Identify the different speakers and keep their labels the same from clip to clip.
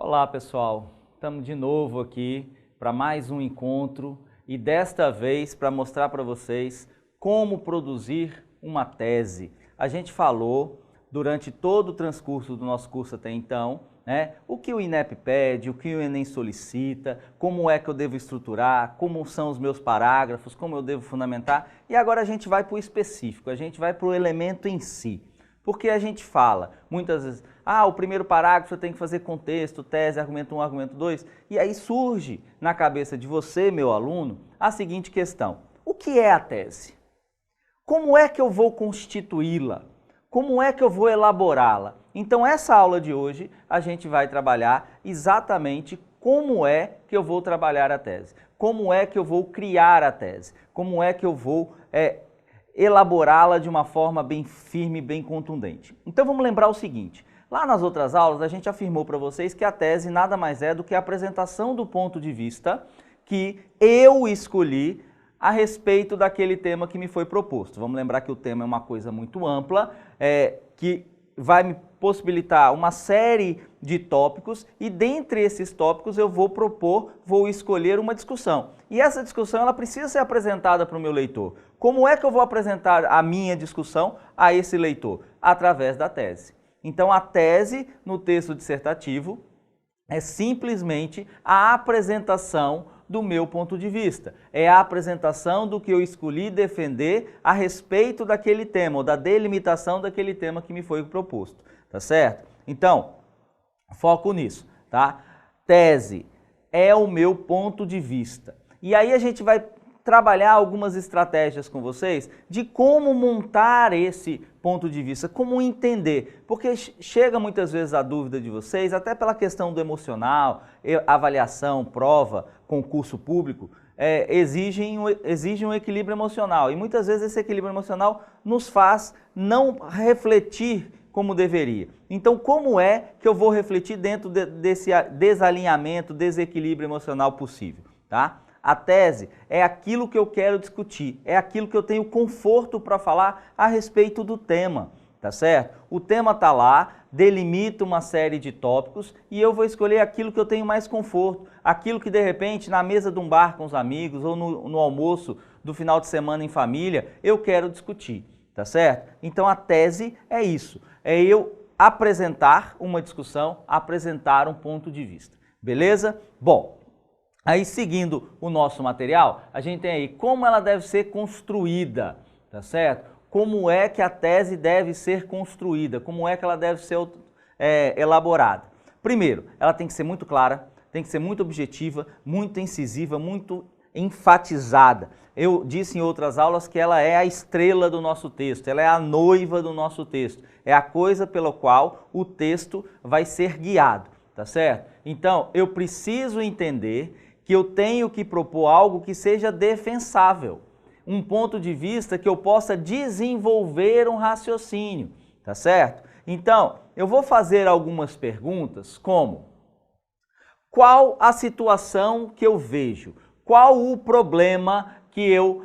Speaker 1: Olá pessoal, estamos de novo aqui para mais um encontro e desta vez para mostrar para vocês como produzir uma tese. A gente falou durante todo o transcurso do nosso curso até então, o que o INEP pede, o que o Enem solicita, como é que eu devo estruturar, como são os meus parágrafos, como eu devo fundamentar, e agora a gente vai para o específico, a gente vai para o elemento em si. Porque a gente fala, muitas vezes, o primeiro parágrafo eu tenho que fazer contexto, tese, argumento 1, argumento 2, e aí surge na cabeça de você, meu aluno, a seguinte questão: o que é a tese? Como é que eu vou constituí-la? Como é que eu vou elaborá-la? Então, essa aula de hoje, a gente vai trabalhar exatamente como é que eu vou trabalhar a tese, como é que eu vou criar a tese, como é que eu vou elaborá-la de uma forma bem firme, bem contundente. Então vamos lembrar o seguinte, lá nas outras aulas a gente afirmou para vocês que a tese nada mais é do que a apresentação do ponto de vista que eu escolhi a respeito daquele tema que me foi proposto. Vamos lembrar que o tema é uma coisa muito ampla, que vai me possibilitar uma série de tópicos e dentre esses tópicos eu vou escolher uma discussão. E essa discussão ela precisa ser apresentada para o meu leitor. Como é que eu vou apresentar a minha discussão a esse leitor? Através da tese. Então a tese no texto dissertativo é simplesmente a apresentação do meu ponto de vista. É a apresentação do que eu escolhi defender a respeito daquele tema, ou da delimitação daquele tema que me foi proposto, tá certo? Então, foco nisso, tá? Tese é o meu ponto de vista. E aí a gente vai trabalhar algumas estratégias com vocês de como montar esse ponto de vista, como entender, porque chega muitas vezes a dúvida de vocês, até pela questão do emocional, avaliação, prova, concurso público, exigem um equilíbrio emocional e muitas vezes esse equilíbrio emocional nos faz não refletir como deveria. Então, como é que eu vou refletir dentro desse desalinhamento, desequilíbrio emocional possível, tá? A tese é aquilo que eu quero discutir, é aquilo que eu tenho conforto para falar a respeito do tema, tá certo? O tema está lá, delimita uma série de tópicos e eu vou escolher aquilo que eu tenho mais conforto, aquilo que de repente na mesa de um bar com os amigos ou no almoço do final de semana em família eu quero discutir, tá certo? Então a tese é isso, é eu apresentar uma discussão, apresentar um ponto de vista, beleza? Bom, aí, seguindo o nosso material, a gente tem aí como ela deve ser construída, tá certo? Como é que a tese deve ser construída, como é que ela deve ser elaborada. Primeiro, ela tem que ser muito clara, tem que ser muito objetiva, muito incisiva, muito enfatizada. Eu disse em outras aulas que ela é a estrela do nosso texto, ela é a noiva do nosso texto, é a coisa pela qual o texto vai ser guiado, tá certo? Então, eu preciso entender que eu tenho que propor algo que seja defensável, um ponto de vista que eu possa desenvolver um raciocínio, tá certo? Então, eu vou fazer algumas perguntas como: qual a situação que eu vejo? Qual o problema que eu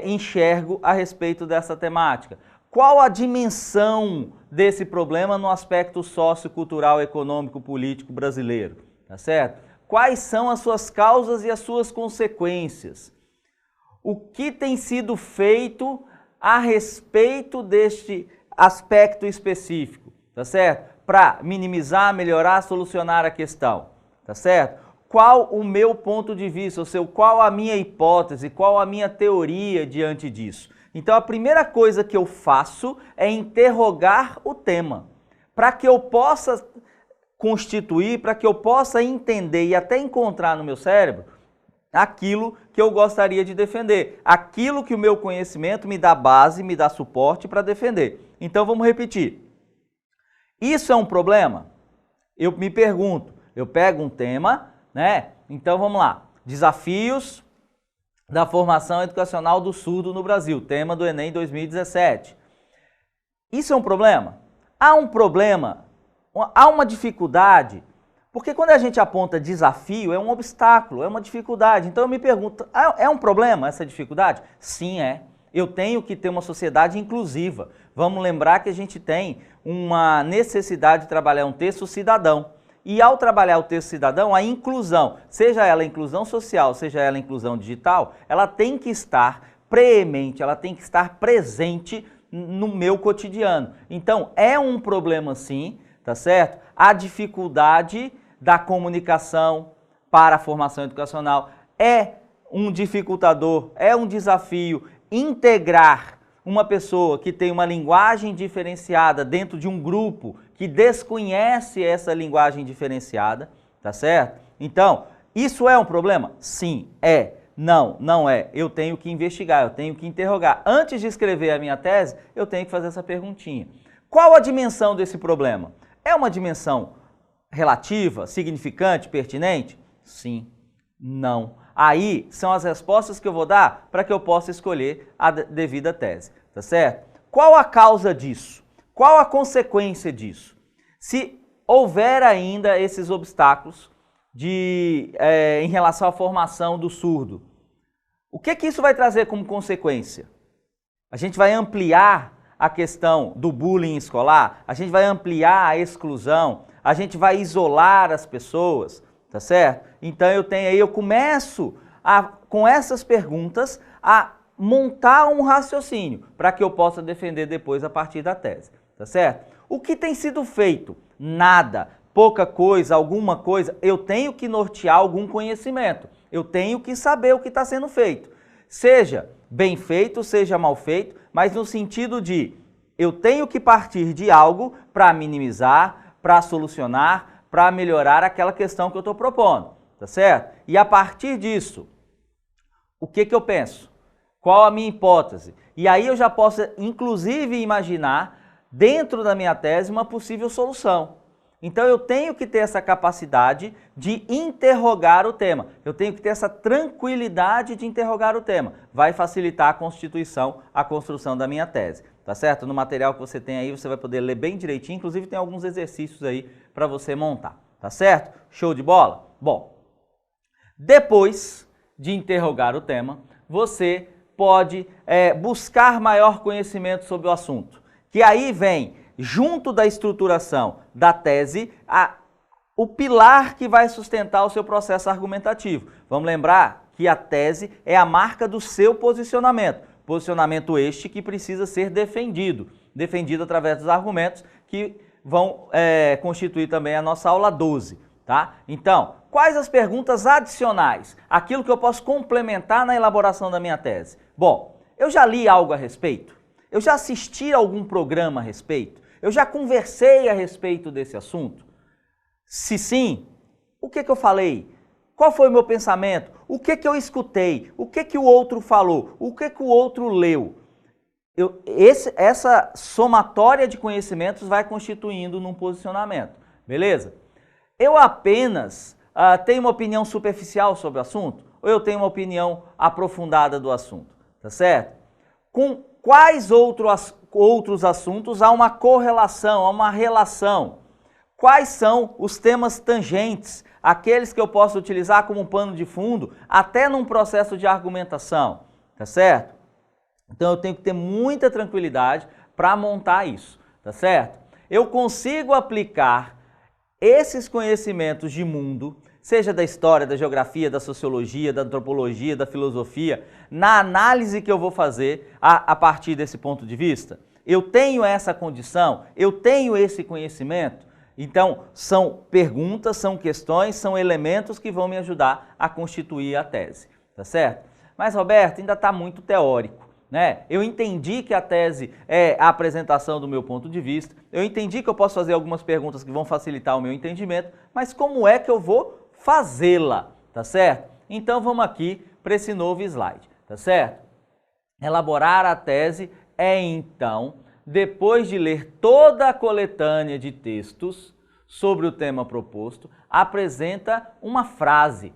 Speaker 1: enxergo a respeito dessa temática? Qual a dimensão desse problema no aspecto sociocultural, econômico, político brasileiro, tá certo? Quais são as suas causas e as suas consequências? O que tem sido feito a respeito deste aspecto específico, tá certo? Para minimizar, melhorar, solucionar a questão, tá certo? Qual o meu ponto de vista, ou seja, qual a minha hipótese, qual a minha teoria diante disso? Então a primeira coisa que eu faço é interrogar o tema, para que eu possa constituir, para que eu possa entender e até encontrar no meu cérebro aquilo que eu gostaria de defender, aquilo que o meu conhecimento me dá base, me dá suporte para defender. Então vamos repetir. Isso é um problema? Eu me pergunto, eu pego um tema, Então vamos lá. Desafios da formação educacional do surdo no Brasil, tema do Enem 2017. Isso é um problema? Há um problema? Há uma dificuldade, porque quando a gente aponta desafio, é um obstáculo, é uma dificuldade. Então eu me pergunto, é um problema essa dificuldade? Sim, é. Eu tenho que ter uma sociedade inclusiva. Vamos lembrar que a gente tem uma necessidade de trabalhar um texto cidadão. E ao trabalhar o texto cidadão, a inclusão, seja ela inclusão social, seja ela inclusão digital, ela tem que estar preemente, ela tem que estar presente no meu cotidiano. Então, é um problema sim, tá certo? A dificuldade da comunicação para a formação educacional é um dificultador, é um desafio integrar uma pessoa que tem uma linguagem diferenciada dentro de um grupo que desconhece essa linguagem diferenciada, tá certo? Então, isso é um problema? Sim, é. Não, não é. Eu tenho que investigar, eu tenho que interrogar. Antes de escrever a minha tese, eu tenho que fazer essa perguntinha. Qual a dimensão desse problema? É uma dimensão relativa, significante, pertinente? Sim, não. Aí são as respostas que eu vou dar para que eu possa escolher a devida tese, tá certo? Qual a causa disso? Qual a consequência disso? Se houver ainda esses obstáculos em relação à formação do surdo, o que isso vai trazer como consequência? A gente vai ampliar a questão do bullying escolar, a gente vai ampliar a exclusão, a gente vai isolar as pessoas, tá certo? Então eu começo com essas perguntas a montar um raciocínio para que eu possa defender depois a partir da tese, tá certo? O que tem sido feito? Nada, pouca coisa, alguma coisa. Eu tenho que nortear algum conhecimento, eu tenho que saber o que está sendo feito. Seja bem feito, seja mal feito, mas no sentido de eu tenho que partir de algo para minimizar, para solucionar, para melhorar aquela questão que eu estou propondo, tá certo? E a partir disso, o que eu penso? Qual a minha hipótese? E aí eu já posso, inclusive, imaginar, dentro da minha tese, uma possível solução. Então eu tenho que ter essa capacidade de interrogar o tema, eu tenho que ter essa tranquilidade de interrogar o tema. Vai facilitar a construção da minha tese, tá certo? No material que você tem aí, você vai poder ler bem direitinho, inclusive tem alguns exercícios aí para você montar, tá certo? Show de bola? Bom, depois de interrogar o tema, você pode buscar maior conhecimento sobre o assunto, que aí vem, junto da estruturação da tese, o pilar que vai sustentar o seu processo argumentativo. Vamos lembrar que a tese é a marca do seu posicionamento. Posicionamento este que precisa ser defendido através dos argumentos que vão constituir também a nossa aula 12. Tá? Então, quais as perguntas adicionais? Aquilo que eu posso complementar na elaboração da minha tese. Bom, eu já li algo a respeito? Eu já assisti a algum programa a respeito? Eu já conversei a respeito desse assunto? Se sim, o que eu falei? Qual foi o meu pensamento? O que eu escutei? O que o outro falou? O que o outro leu? Essa somatória de conhecimentos vai constituindo num posicionamento, beleza? Eu apenas tenho uma opinião superficial sobre o assunto? Ou eu tenho uma opinião aprofundada do assunto? Tá certo? Com quais outros assuntos há uma correlação, há uma relação? Quais são os temas tangentes, aqueles que eu posso utilizar como pano de fundo, até num processo de argumentação? Tá certo? Então eu tenho que ter muita tranquilidade para montar isso, tá certo? Eu consigo aplicar esses conhecimentos de mundo, seja da história, da geografia, da sociologia, da antropologia, da filosofia, na análise que eu vou fazer a partir desse ponto de vista? Eu tenho essa condição? Eu tenho esse conhecimento? Então, são perguntas, são questões, são elementos que vão me ajudar a constituir a tese, tá certo? Mas, Roberto, ainda está muito teórico, né? Eu entendi que a tese é a apresentação do meu ponto de vista, eu entendi que eu posso fazer algumas perguntas que vão facilitar o meu entendimento, mas como é que eu vou fazê-la, tá certo? Então vamos aqui para esse novo slide, tá certo? Elaborar a tese é então, depois de ler toda a coletânea de textos sobre o tema proposto, apresenta uma frase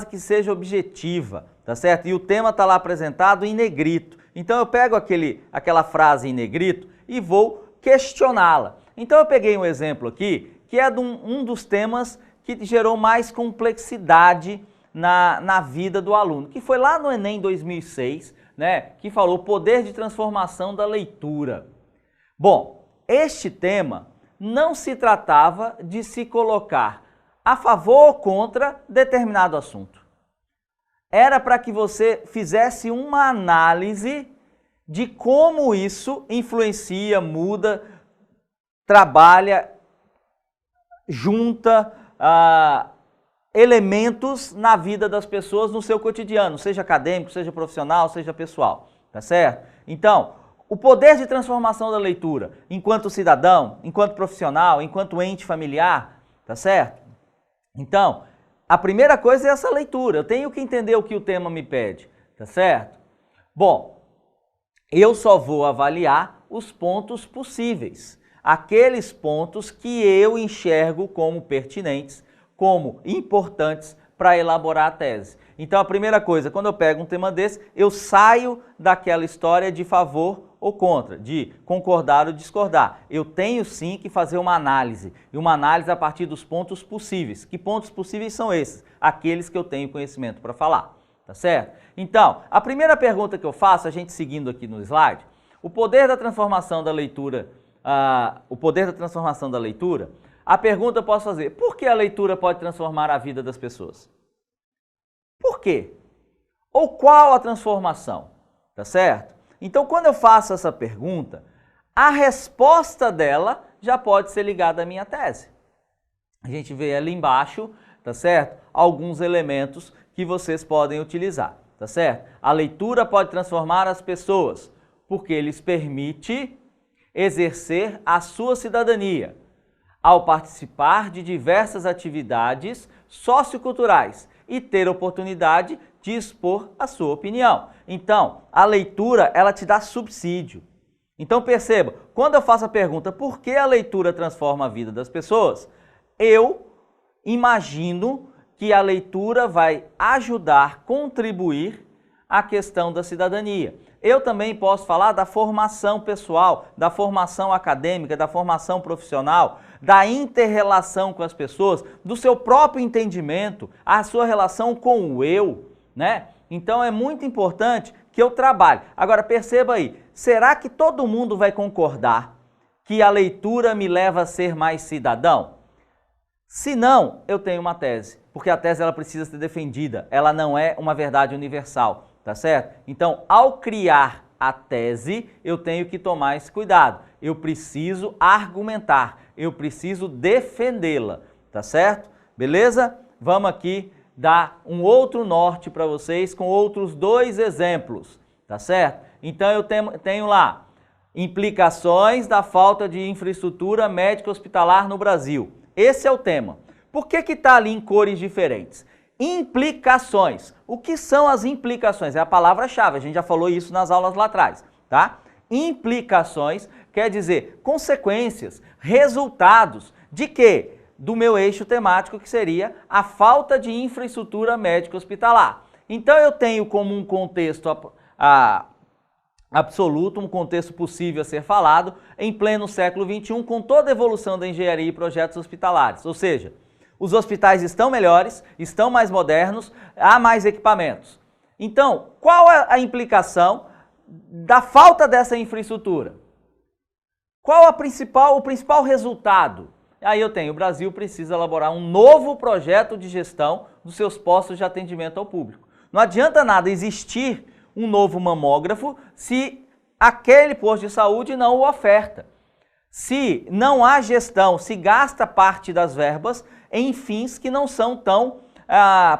Speaker 1: que seja objetiva, tá certo? E o tema está lá apresentado em negrito. Então eu pego aquela frase em negrito e vou questioná-la. Então eu peguei um exemplo aqui, que é de um dos temas que gerou mais complexidade na vida do aluno, que foi lá no Enem 2006, né, que falou poder de transformação da leitura. Bom, este tema não se tratava de se colocar a favor ou contra determinado assunto. Era para que você fizesse uma análise de como isso influencia, muda, trabalha, junta elementos na vida das pessoas no seu cotidiano, seja acadêmico, seja profissional, seja pessoal, tá certo? Então, o poder de transformação da leitura, enquanto cidadão, enquanto profissional, enquanto ente familiar, tá certo? Então, a primeira coisa é essa leitura, eu tenho que entender o que o tema me pede, tá certo? Bom, eu só vou avaliar os pontos possíveis, aqueles pontos que eu enxergo como pertinentes, como importantes para elaborar a tese. Então, a primeira coisa, quando eu pego um tema desse, eu saio daquela história de favor ou contra, de concordar ou discordar. Eu tenho sim que fazer uma análise, e uma análise a partir dos pontos possíveis. Que pontos possíveis são esses? Aqueles que eu tenho conhecimento para falar, tá certo? Então, a primeira pergunta que eu faço, a gente seguindo aqui no slide, o poder da transformação da leitura, a pergunta eu posso fazer, por que a leitura pode transformar a vida das pessoas? Por quê? Ou qual a transformação? Tá certo? Então, quando eu faço essa pergunta, a resposta dela já pode ser ligada à minha tese. A gente vê ali embaixo, tá certo? Alguns elementos que vocês podem utilizar, tá certo? A leitura pode transformar as pessoas, porque lhes permite exercer a sua cidadania, ao participar de diversas atividades socioculturais e ter oportunidade de expor a sua opinião. Então, a leitura, ela te dá subsídio. Então, perceba, quando eu faço a pergunta por que a leitura transforma a vida das pessoas, eu imagino que a leitura vai ajudar, contribuir à questão da cidadania. Eu também posso falar da formação pessoal, da formação acadêmica, da formação profissional, da inter-relação com as pessoas, do seu próprio entendimento, a sua relação com o eu, né? Então é muito importante que eu trabalhe. Agora perceba aí, será que todo mundo vai concordar que a leitura me leva a ser mais cidadão? Se não, eu tenho uma tese, porque a tese ela precisa ser defendida, ela não é uma verdade universal. Tá certo? Então, ao criar a tese, eu tenho que tomar esse cuidado. Eu preciso argumentar, eu preciso defendê-la, tá certo? Beleza? Vamos aqui dar um outro norte para vocês com outros 2 exemplos, tá certo? Então, eu tenho lá implicações da falta de infraestrutura médica hospitalar no Brasil. Esse é o tema. Por que está ali em cores diferentes? Implicações. O que são as implicações? É a palavra-chave, a gente já falou isso nas aulas lá atrás, tá? Implicações quer dizer consequências, resultados de quê? Do meu eixo temático, que seria a falta de infraestrutura médica hospitalar. Então eu tenho como um contexto absoluto, um contexto possível a ser falado em pleno século XXI, com toda a evolução da engenharia e projetos hospitalares, ou seja, os hospitais estão melhores, estão mais modernos, há mais equipamentos. Então, qual é a implicação da falta dessa infraestrutura? Qual o principal resultado? Aí eu tenho, o Brasil precisa elaborar um novo projeto de gestão dos seus postos de atendimento ao público. Não adianta nada existir um novo mamógrafo se aquele posto de saúde não o oferta. Se não há gestão, se gasta parte das verbas em fins que não são tão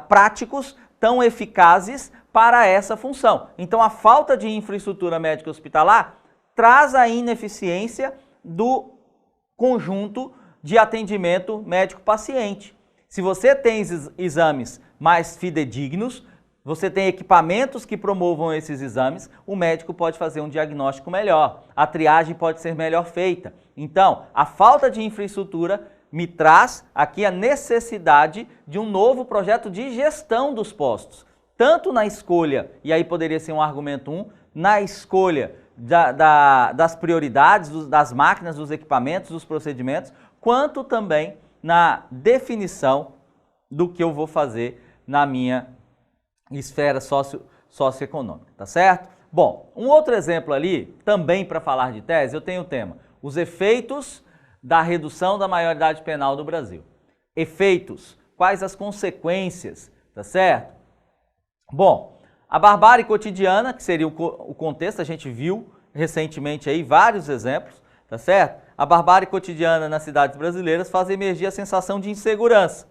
Speaker 1: práticos, tão eficazes para essa função. Então, a falta de infraestrutura médica hospitalar traz a ineficiência do conjunto de atendimento médico-paciente. Se você tem exames mais fidedignos, você tem equipamentos que promovam esses exames, o médico pode fazer um diagnóstico melhor, a triagem pode ser melhor feita. Então, a falta de infraestrutura me traz aqui a necessidade de um novo projeto de gestão dos postos, tanto na escolha, e aí poderia ser um argumento 1, na escolha das prioridades, das máquinas, dos equipamentos, dos procedimentos, quanto também na definição do que eu vou fazer na minha esfera socioeconômica, tá certo? Bom, um outro exemplo ali, também para falar de tese, eu tenho o tema, os efeitos da redução da maioridade penal no Brasil. Efeitos, quais as consequências, tá certo? Bom, a barbárie cotidiana, que seria o contexto, a gente viu recentemente aí vários exemplos, tá certo? A barbárie cotidiana nas cidades brasileiras faz emergir a sensação de insegurança.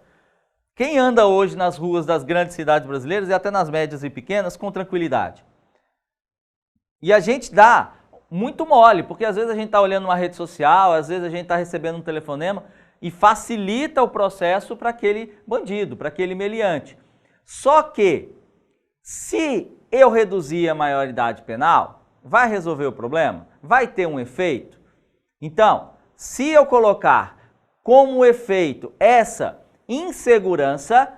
Speaker 1: Quem anda hoje nas ruas das grandes cidades brasileiras e até nas médias e pequenas com tranquilidade? E a gente dá muito mole, porque às vezes a gente está olhando uma rede social, às vezes a gente está recebendo um telefonema e facilita o processo para aquele bandido, para aquele meliante. Só que, se eu reduzir a maioridade penal, vai resolver o problema? Vai ter um efeito? Então, se eu colocar como efeito essa insegurança,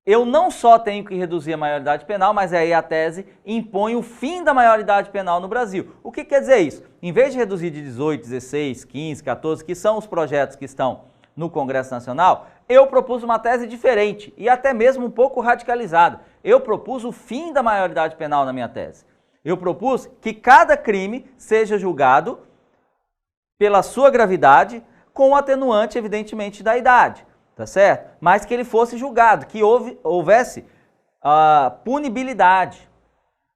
Speaker 1: eu não só tenho que reduzir a maioridade penal, mas aí a tese impõe o fim da maioridade penal no Brasil. O que quer dizer isso? Em vez de reduzir de 18, 16, 15, 14, que são os projetos que estão no Congresso Nacional, eu propus uma tese diferente e até mesmo um pouco radicalizada. Eu propus o fim da maioridade penal na minha tese. Eu propus que cada crime seja julgado pela sua gravidade, com o atenuante, evidentemente, da idade, tá certo? Mas que ele fosse julgado, que houvesse punibilidade.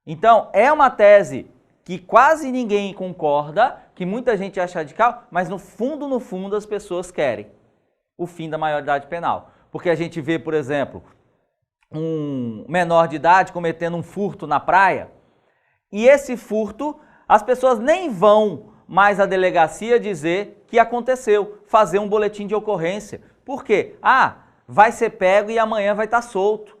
Speaker 1: Então, é uma tese que quase ninguém concorda, que muita gente acha radical, mas no fundo, as pessoas querem o fim da maioridade penal. Porque a gente vê, por exemplo, um menor de idade cometendo um furto na praia, e esse furto, as pessoas nem vão mais à delegacia dizer que aconteceu, fazer um boletim de ocorrência. Por quê? Vai ser pego e amanhã vai estar solto.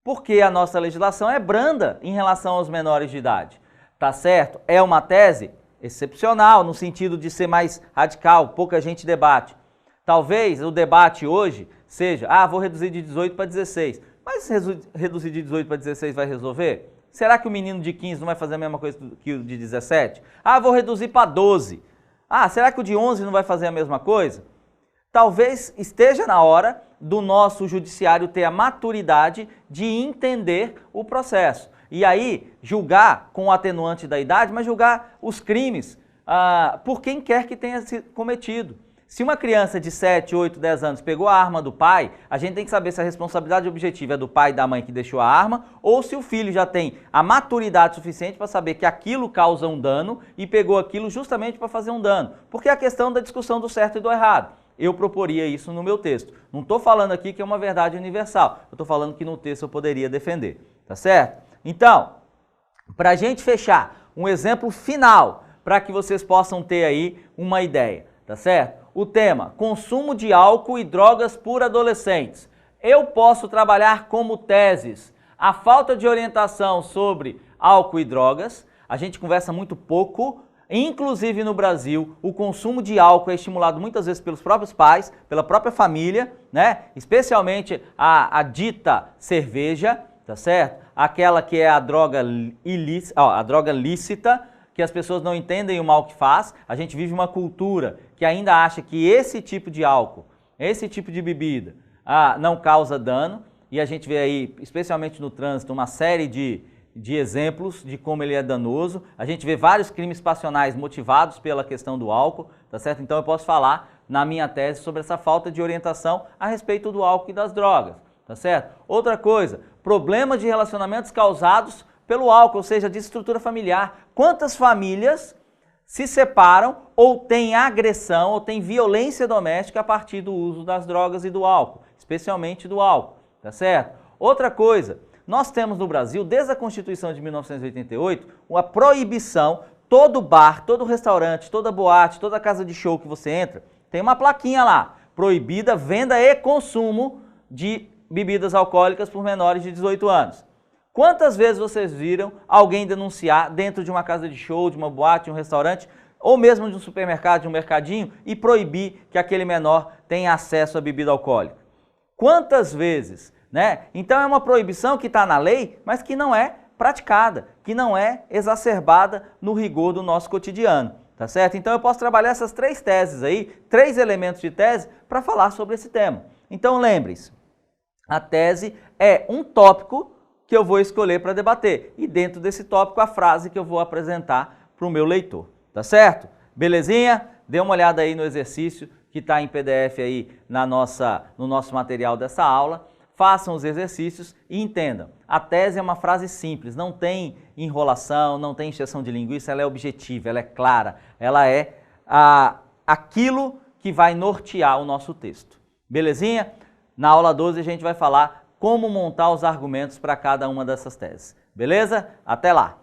Speaker 1: Porque a nossa legislação é branda em relação aos menores de idade. Tá certo? É uma tese excepcional, no sentido de ser mais radical, pouca gente debate. Talvez o debate hoje seja, vou reduzir de 18 para 16. Mas reduzir de 18 para 16 vai resolver? Será que o menino de 15 não vai fazer a mesma coisa que o de 17? Vou reduzir para 12. Será que o de 11 não vai fazer a mesma coisa? Talvez esteja na hora do nosso judiciário ter a maturidade de entender o processo. E aí, julgar com o atenuante da idade, mas julgar os crimes por quem quer que tenha sido cometido. Se uma criança de 7, 8, 10 anos pegou a arma do pai, a gente tem que saber se a responsabilidade objetiva é do pai e da mãe que deixou a arma, ou se o filho já tem a maturidade suficiente para saber que aquilo causa um dano e pegou aquilo justamente para fazer um dano. Porque é a questão da discussão do certo e do errado. Eu proporia isso no meu texto. Não estou falando aqui que é uma verdade universal, eu estou falando que no texto eu poderia defender, tá certo? Então, para a gente fechar, um exemplo final, para que vocês possam ter aí uma ideia, tá certo? O tema, consumo de álcool e drogas por adolescentes. Eu posso trabalhar como teses a falta de orientação sobre álcool e drogas. A gente conversa muito pouco, inclusive no Brasil, o consumo de álcool é estimulado muitas vezes pelos próprios pais, pela própria família, né? Especialmente a dita cerveja, tá certo? Aquela que é a droga lícita, que as pessoas não entendem o mal que faz. A gente vive uma cultura que ainda acha que esse tipo de álcool, esse tipo de bebida, não causa dano. E a gente vê aí, especialmente no trânsito, uma série de exemplos de como ele é danoso. A gente vê vários crimes passionais motivados pela questão do álcool, tá certo? Então eu posso falar na minha tese sobre essa falta de orientação a respeito do álcool e das drogas, tá certo? Outra coisa, problemas de relacionamentos causados pelo álcool, ou seja, de estrutura familiar. Quantas famílias se separam ou têm agressão ou têm violência doméstica a partir do uso das drogas e do álcool, especialmente do álcool, tá certo? Outra coisa, nós temos no Brasil, desde a Constituição de 1988, uma proibição, todo bar, todo restaurante, toda boate, toda casa de show que você entra, tem uma plaquinha lá, proibida venda e consumo de bebidas alcoólicas por menores de 18 anos. Quantas vezes vocês viram alguém denunciar dentro de uma casa de show, de uma boate, de um restaurante, ou mesmo de um supermercado, de um mercadinho, e proibir que aquele menor tenha acesso à bebida alcoólica? Quantas vezes, né? Então é uma proibição que está na lei, mas que não é praticada, que não é exacerbada no rigor do nosso cotidiano, tá certo? Então eu posso trabalhar essas três teses aí, 3 elementos de tese, para falar sobre esse tema. Então lembre-se, a tese é um tópico que eu vou escolher para debater. E dentro desse tópico, a frase que eu vou apresentar para o meu leitor. Tá certo? Belezinha? dê uma olhada aí no exercício que está em PDF aí no nosso material dessa aula. Façam os exercícios e entendam. A tese é uma frase simples, não tem enrolação, não tem encheção de linguiça, ela é objetiva, ela é clara, ela é aquilo que vai nortear o nosso texto. Belezinha? Na aula 12 a gente vai falar como montar os argumentos para cada uma dessas teses. Beleza? Até lá!